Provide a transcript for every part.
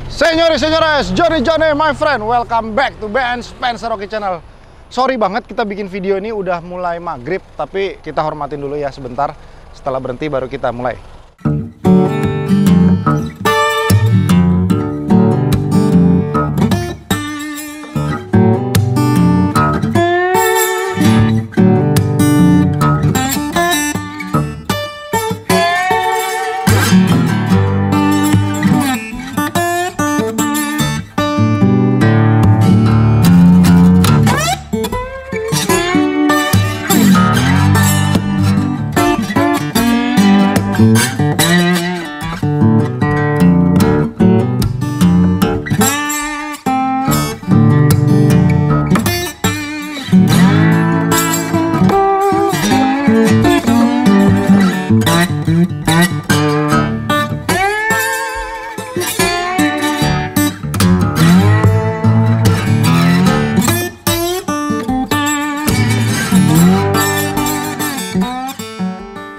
Senyores, Johnny, my friend, welcome back to BN Spencer Oki Channel. Sorry banget kita bikin video ini udah mulai maghrib, tapi kita hormatin dulu ya sebentar. Setelah berhenti baru kita mulai.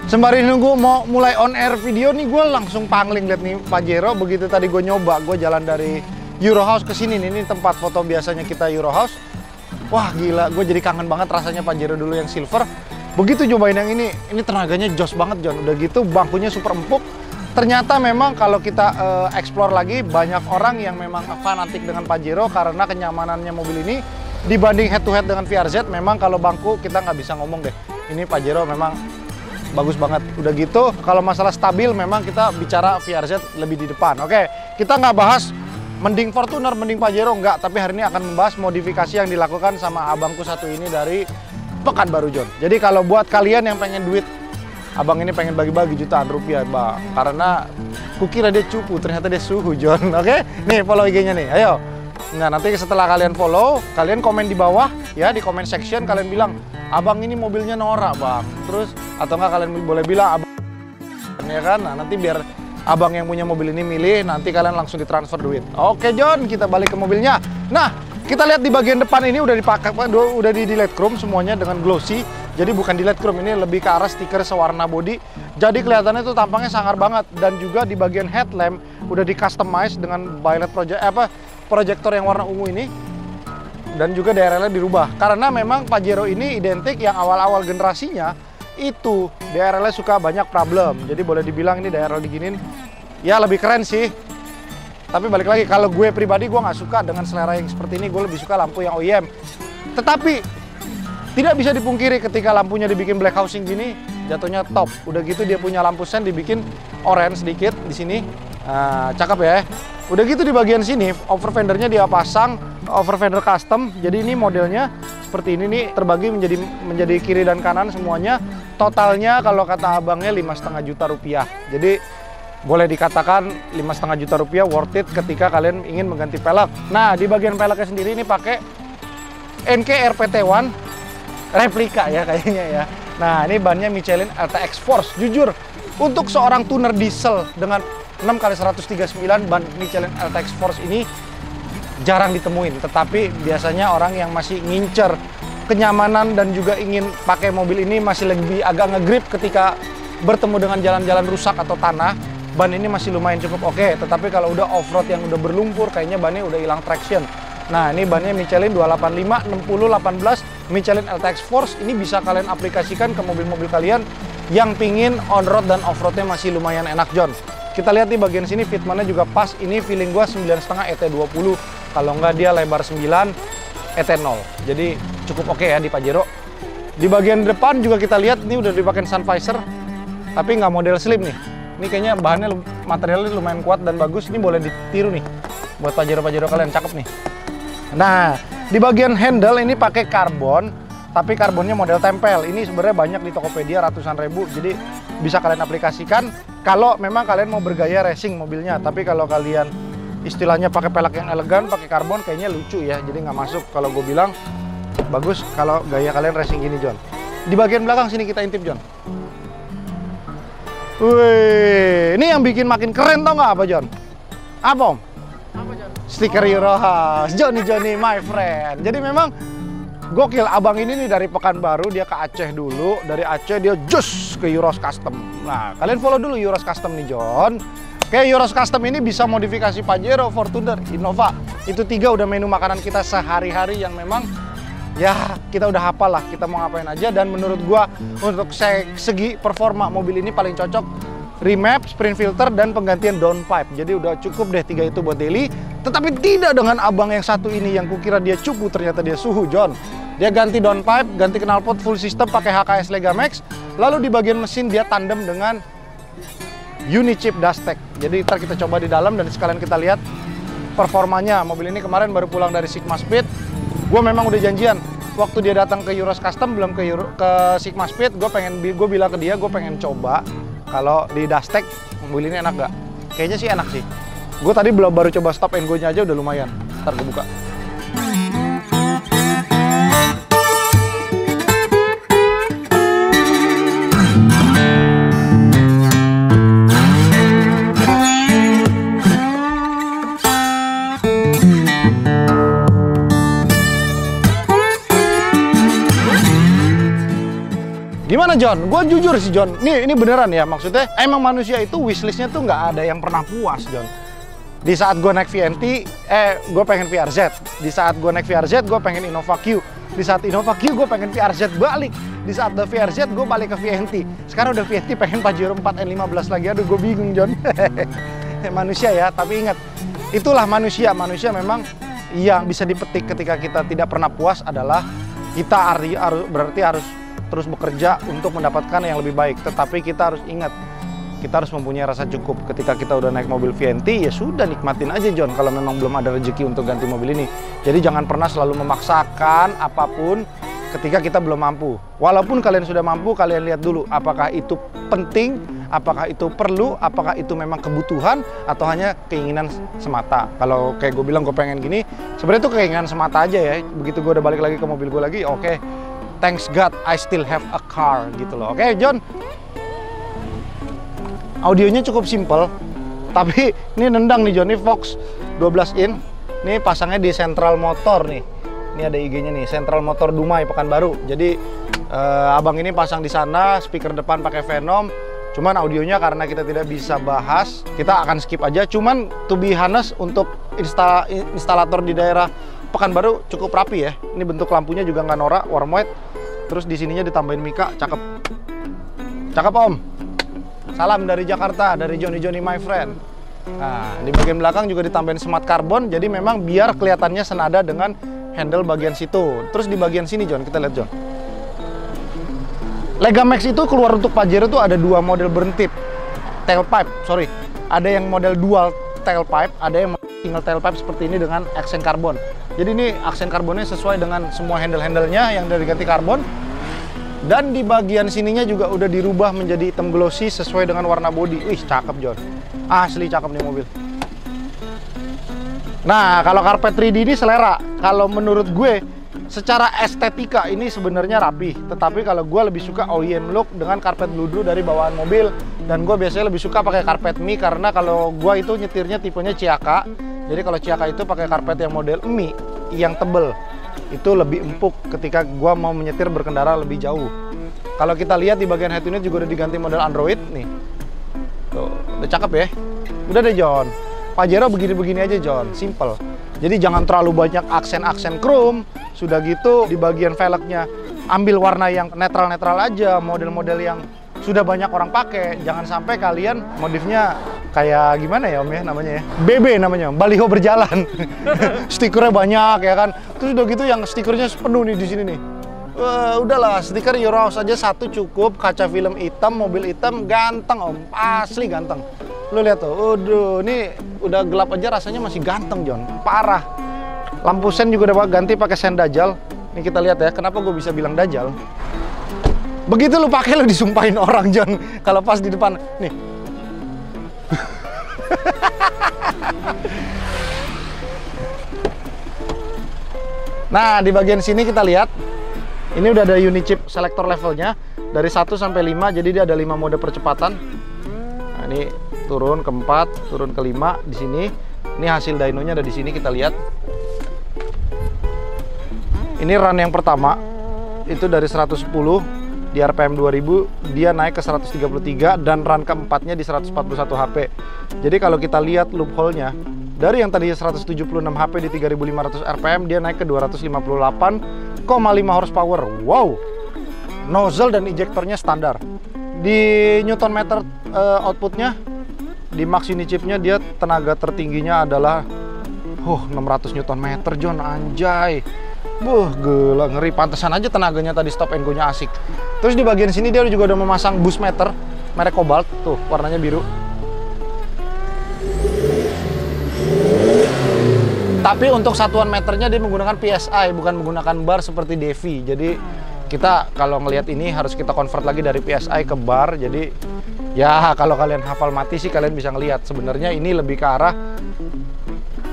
Sembari nunggu mau mulai on air video nih, gue langsung pangling liat nih Pajero. Begitu tadi gue nyoba, gue jalan dari Eurohouse ke sini nih, ini tempat foto biasanya kita Eurohouse. Wah gila, gue jadi kangen banget rasanya Pajero dulu yang silver. Begitu cobain yang ini tenaganya jos banget John. Udah gitu bangkunya super empuk. Ternyata memang kalau kita explore lagi, banyak orang yang memang fanatik dengan Pajero karena kenyamanannya mobil ini. Dibanding head to head dengan VRZ, memang kalau bangku kita nggak bisa ngomong deh. Ini Pajero memang bagus banget. Udah gitu, kalau masalah stabil memang kita bicara VRZ lebih di depan. Oke, kita nggak bahas mending Fortuner, mending Pajero, nggak. Tapi hari ini akan membahas modifikasi yang dilakukan sama abangku satu ini dari Pekanbaru John. Jadi kalau buat kalian yang pengen duit, abang ini pengen bagi-bagi jutaan rupiah, Bang. Karena kukira dia cupu, ternyata dia suhu John. Oke, nih follow IG-nya nih, ayo. Nah nanti setelah kalian follow, kalian komen di bawah ya, di comment section kalian bilang, abang ini mobilnya norak bang, terus atau enggak kalian boleh bilang abang ya kan. Nah nanti biar abang yang punya mobil ini milih, nanti kalian langsung ditransfer duit. Oke John, kita balik ke mobilnya. Nah kita lihat di bagian depan ini udah dipakai, udah di LED chrome semuanya dengan glossy. Jadi bukan di LED chrome, ini lebih ke arah stiker sewarna body. Jadi kelihatannya tuh tampangnya sangar banget. Dan juga di bagian headlamp udah di customize dengan backlight proyektor yang warna ungu ini. Dan juga DRL-nya dirubah. Karena memang Pajero ini identik yang awal-awal generasinya itu DRL-nya suka banyak problem. Jadi boleh dibilang ini DRL diginin ya lebih keren sih. Tapi balik lagi, kalau gue pribadi gue nggak suka dengan selera yang seperti ini. Gue lebih suka lampu yang OEM. Tetapi tidak bisa dipungkiri ketika lampunya dibikin black housing gini, jatuhnya top. Udah gitu dia punya lampu sen dibikin orange sedikit di sini. Cakep ya. Udah gitu di bagian sini over fendernya dia pasang over fender custom. Jadi ini modelnya seperti ini nih, terbagi menjadi kiri dan kanan semuanya. Totalnya kalau kata abangnya 5,5 juta rupiah. Jadi boleh dikatakan 5,5 juta rupiah worth it ketika kalian ingin mengganti pelek. Nah di bagian peleknya sendiri ini pakai NK RPT1 replika ya kayaknya ya. Nah ini bannya Michelin LTX Force. Jujur untuk seorang tuner diesel dengan 6x139 ban Michelin LTX Force ini jarang ditemuin. Tetapi biasanya orang yang masih ngincer kenyamanan dan juga ingin pakai mobil ini masih lebih agak ngegrip ketika bertemu dengan jalan-jalan rusak atau tanah. Ban ini masih lumayan cukup oke. Tetapi kalau udah off-road yang udah berlumpur, kayaknya bannya udah hilang traction. Nah ini bannya Michelin 285 60 18 Michelin LTX Force. Ini bisa kalian aplikasikan ke mobil-mobil kalian yang pingin on-road dan off-roadnya masih lumayan enak John. Kita lihat di bagian sini fitmentnya juga pas. Ini feeling gua 9,5 ET20. Kalau enggak dia lebar 9 ET0. Jadi cukup oke ya di Pajero. Di bagian depan juga kita lihat ini udah dipakai sun visor. Tapi nggak model slim nih. Ini kayaknya bahannya materialnya lumayan kuat dan bagus. Ini boleh ditiru nih buat Pajero-Pajero kalian, cakep nih. Nah, di bagian handle ini pakai karbon, tapi karbonnya model tempel. Ini sebenarnya banyak di Tokopedia, ratusan ribu. Jadi bisa kalian aplikasikan kalau memang kalian mau bergaya racing mobilnya. Tapi kalau kalian istilahnya pakai pelek yang elegan, pakai karbon kayaknya lucu ya. Jadi nggak masuk. Kalau gue bilang bagus kalau gaya kalian racing gini John. Di bagian belakang sini kita intip John. Wih, ini yang bikin makin keren tau nggak apa John? Apa Om? Apa John? Stiker Eurohouse, Johnny, my friend. Jadi memang gokil, abang ini nih dari Pekanbaru, dia ke Aceh dulu. Dari Aceh dia just ke Eurohouse Custom. Nah, kalian follow dulu Eurohouse Custom nih John. Oke, Euros Custom ini bisa modifikasi Pajero, Fortuner, Innova. Itu 3 udah menu makanan kita sehari-hari yang memang ya kita udah hafal lah, kita mau ngapain aja. Dan menurut gua untuk segi performa mobil ini paling cocok remap, sprint filter, dan penggantian downpipe. Jadi udah cukup deh 3 itu buat daily. Tetapi tidak dengan abang yang satu ini yang kukira dia cupu, ternyata dia suhu, John. Dia ganti downpipe, ganti knalpot full system pakai HKS Legamax. Lalu di bagian mesin dia tandem dengan Unichip Dustech. Jadi ntar kita coba di dalam dan sekalian kita lihat performanya. Mobil ini kemarin baru pulang dari Sigma Speed. Gue memang udah janjian waktu dia datang ke Euros Custom, belum ke Sigma Speed. Gue bilang ke dia gue pengen coba kalau di Dustech mobil ini enak gak? Kayaknya sih enak sih. Gue tadi baru coba stop and go-nya aja udah lumayan. Ntar gue buka. Gimana John? Gue jujur sih John, ini beneran ya, maksudnya emang manusia itu wishlistnya tuh nggak ada yang pernah puas John. Di saat gue naik VNT, gue pengen VRZ. Di saat gue naik VRZ, gue pengen Innova Q. Di saat Innova Q, gue pengen VRZ balik. Di saat udah VRZ, gue balik ke VNT. Sekarang udah VNT, pengen Pajero 4N15 lagi. Aduh, gue bingung John. Manusia ya, tapi ingat, itulah manusia. Manusia memang yang bisa dipetik ketika kita tidak pernah puas adalah kita berarti harus terus bekerja untuk mendapatkan yang lebih baik. Tetapi kita harus ingat, kita harus mempunyai rasa cukup. Ketika kita udah naik mobil VNT, ya sudah nikmatin aja John, kalau memang belum ada rezeki untuk ganti mobil ini. Jadi jangan pernah selalu memaksakan apapun ketika kita belum mampu. Walaupun kalian sudah mampu, kalian lihat dulu apakah itu penting, apakah itu perlu, apakah itu memang kebutuhan, atau hanya keinginan semata. Kalau kayak gue bilang gue pengen gini, sebenarnya itu keinginan semata aja ya. Begitu gue udah balik lagi ke mobil gue lagi, oke, thanks God I still have a car gitu loh. Oke, John. Audionya cukup simple, tapi ini nendang nih John. Ini Fox 12 in. Ini pasangnya di Central Motor nih. Ini ada IG-nya nih, Central Motor Dumai Pekanbaru. Jadi abang ini pasang di sana, speaker depan pakai Venom. Cuman audionya karena kita tidak bisa bahas, kita akan skip aja. Cuman to be honest, untuk instalator di daerah Pekanbaru cukup rapi ya. Ini bentuk lampunya juga nggak norak, warm white. Terus di sininya ditambahin mika, cakep. Cakep Om. Salam dari Jakarta, dari Johnny my friend. Nah, di bagian belakang juga ditambahin smart carbon, jadi memang biar kelihatannya senada dengan handle bagian situ. Terus di bagian sini John, kita lihat John. Legamax itu keluar untuk Pajero tuh ada 2 model bertip tailpipe, sorry. Ada yang model dual tailpipe, ada yang single tailpipe seperti ini dengan aksen karbon. Jadi ini aksen karbonnya sesuai dengan semua handle-handlenya yang udah diganti karbon. Dan di bagian sininya juga udah dirubah menjadi hitam glossy sesuai dengan warna bodi. Wih, cakep John. Asli cakep nih mobil. Nah, kalau karpet 3D ini selera. Kalau menurut gue, secara estetika ini sebenarnya rapi. Tetapi kalau gue lebih suka OEM look dengan karpet bludru dari bawaan mobil. Dan gue biasanya lebih suka pakai karpet Mi karena kalau gue itu nyetirnya tipenya Ciaka. Jadi kalau Ciaka itu pakai karpet yang model Mi yang tebel. Itu lebih empuk ketika gua mau menyetir berkendara lebih jauh. Kalau kita lihat di bagian head unit juga udah diganti model Android nih. Tuh, udah cakep ya. Udah deh John. Pajero begini-begini aja John, simple. Jadi jangan terlalu banyak aksen-aksen chrome. Sudah gitu di bagian velgnya ambil warna yang netral-netral aja, model-model yang sudah banyak orang pakai. Jangan sampai kalian modifnya kayak gimana ya Om ya namanya ya? BB namanya, baliho berjalan. Stikernya banyak ya kan. Terus udah gitu yang stikernya penuh nih di sini nih. Udahlah, stiker Eurohouse aja 1 cukup. Kaca film hitam, mobil hitam, ganteng Om. Asli ganteng. Lu lihat tuh, waduh, ini udah gelap aja rasanya masih ganteng John. Parah. Lampu sen juga udah ganti pakai sen Dajjal. Ini kita lihat ya, kenapa gue bisa bilang Dajjal. Begitu lu pakai lu disumpahin orang John. Kalau pas di depan nih. Nah, di bagian sini kita lihat ini udah ada Unichip selector levelnya dari 1 sampai 5, jadi dia ada 5 mode percepatan. Nah, ini turun ke 4, turun ke 5 di sini. Ini hasil dynonya ada di sini, kita lihat. Ini run yang pertama itu dari 110 di RPM 2000 dia naik ke 133 dan run keempatnya di 141 HP. Jadi kalau kita lihat loophole-nya, dari yang tadinya 176 HP di 3500 RPM dia naik ke 258,5 horsepower. Wow. Nozzle dan ejectornya standar. Di Newton meter outputnya, di max unit chipnya dia tenaga tertingginya adalah 600 Newton meter, John, anjay. Gila, ngeri. Pantesan aja tenaganya tadi stop and go-nya asik. Terus di bagian sini dia juga udah memasang boost meter merek Cobalt, tuh warnanya biru. Tapi untuk satuan meternya dia menggunakan PSI, bukan menggunakan bar seperti Devi. Jadi kita kalau ngelihat ini harus kita convert lagi dari PSI ke bar. Jadi ya kalau kalian hafal mati sih kalian bisa ngelihat. Sebenarnya ini lebih ke arah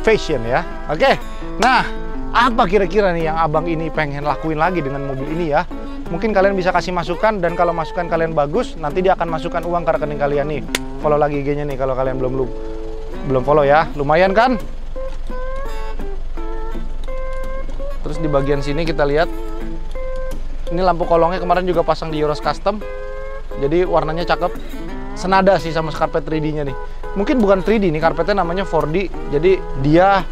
fashion ya. Oke. Nah, apa kira-kira nih yang abang ini pengen lakuin lagi dengan mobil ini ya? Mungkin kalian bisa kasih masukan, dan kalau masukan kalian bagus, nanti dia akan masukkan uang ke rekening kalian nih. Follow lagi IG-nya nih kalau kalian belum follow ya. Lumayan kan? Terus di bagian sini kita lihat ini lampu kolongnya kemarin juga pasang di Euros Custom. Jadi warnanya cakep. Senada sih sama karpet 3D-nya nih. Mungkin bukan 3D nih, karpetnya namanya 4D. Jadi dia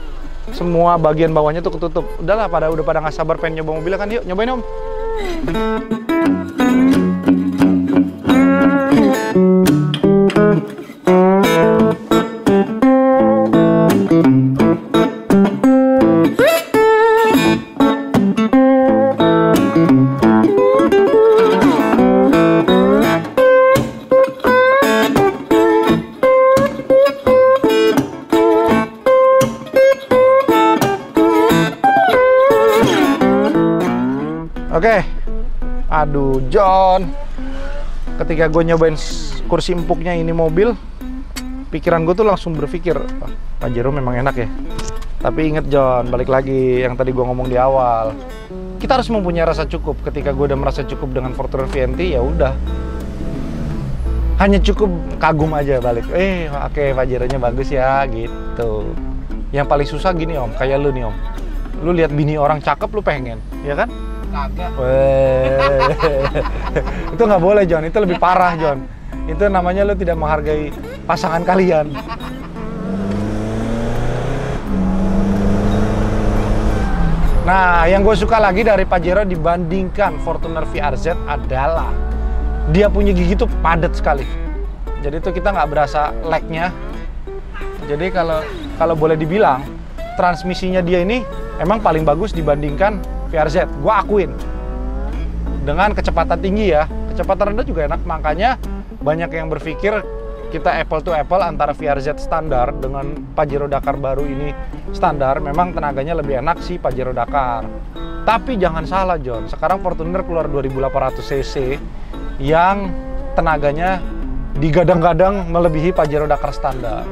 semua bagian bawahnya tuh ketutup. Udahlah, udah pada nggak sabar pengen nyoba mobilnya kan? Yuk nyobain om. Oke, aduh John, ketika gue nyobain kursi empuknya ini mobil, pikiran gue tuh langsung berpikir, Pajero memang enak ya. Tapi inget John, balik lagi yang tadi gue ngomong di awal, kita harus mempunyai rasa cukup. Ketika gue udah merasa cukup dengan Fortuner VNT, ya udah, hanya cukup kagum aja balik. Oke, Pajeronya bagus ya, gitu. Yang paling susah gini om, kayak lu nih om, lu lihat bini orang cakep lu pengen, ya kan? Kagak. Itu nggak boleh John, itu lebih parah John. Itu namanya lo tidak menghargai pasangan kalian. Nah, yang gue suka lagi dari Pajero dibandingkan Fortuner VRZ adalah dia punya gigi tuh padat sekali. Jadi tuh kita nggak berasa lag-nya. Jadi kalau boleh dibilang transmisinya dia ini emang paling bagus dibandingkan VRZ, gue akuin. Dengan kecepatan tinggi ya, kecepatan rendah juga enak. Makanya banyak yang berpikir kita apple to apple antara VRZ standar dengan Pajero Dakar baru ini standar. Memang tenaganya lebih enak sih Pajero Dakar. Tapi jangan salah John, sekarang Fortuner keluar 2800 cc yang tenaganya digadang-gadang melebihi Pajero Dakar standar.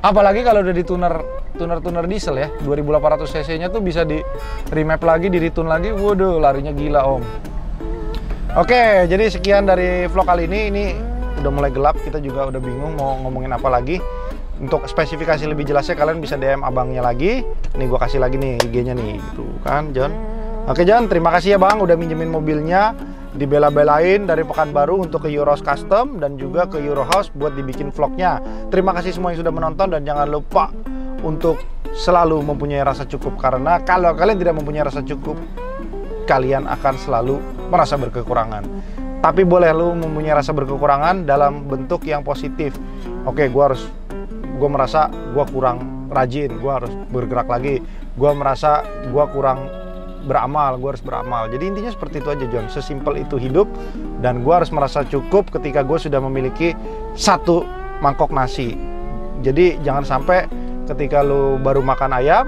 Apalagi kalau udah di tuner diesel ya, 2800 cc nya tuh bisa di remap lagi, di retune lagi. Waduh, larinya gila om. Oke, jadi sekian dari vlog kali ini. Ini udah mulai gelap, kita juga udah bingung mau ngomongin apa lagi. Untuk spesifikasi lebih jelasnya kalian bisa DM abangnya lagi. Nih gua kasih lagi nih IG-nya nih, gitu kan John. Oke John, terima kasih ya bang udah minjemin mobilnya, dibela-belain dari Pekanbaru untuk ke Euros Custom dan juga ke Euro House buat dibikin vlognya. Terima kasih semua yang sudah menonton, dan jangan lupa untuk selalu mempunyai rasa cukup, karena kalau kalian tidak mempunyai rasa cukup, kalian akan selalu merasa berkekurangan. Tapi boleh lu mempunyai rasa berkekurangan dalam bentuk yang positif. Oke, gue merasa gue kurang rajin, gue harus bergerak lagi. Gue merasa gue kurang beramal, gue harus beramal. Jadi intinya seperti itu aja John, sesimpel itu hidup. Dan gue harus merasa cukup ketika gue sudah memiliki satu mangkok nasi. Jadi jangan sampai ketika lu baru makan ayam,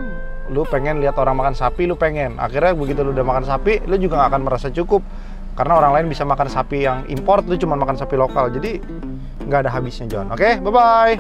lu pengen lihat orang makan sapi, lu pengen. Akhirnya begitu lu udah makan sapi, lu juga gak akan merasa cukup. Karena orang lain bisa makan sapi yang import, lu cuma makan sapi lokal. Jadi nggak ada habisnya John. Oke, bye-bye.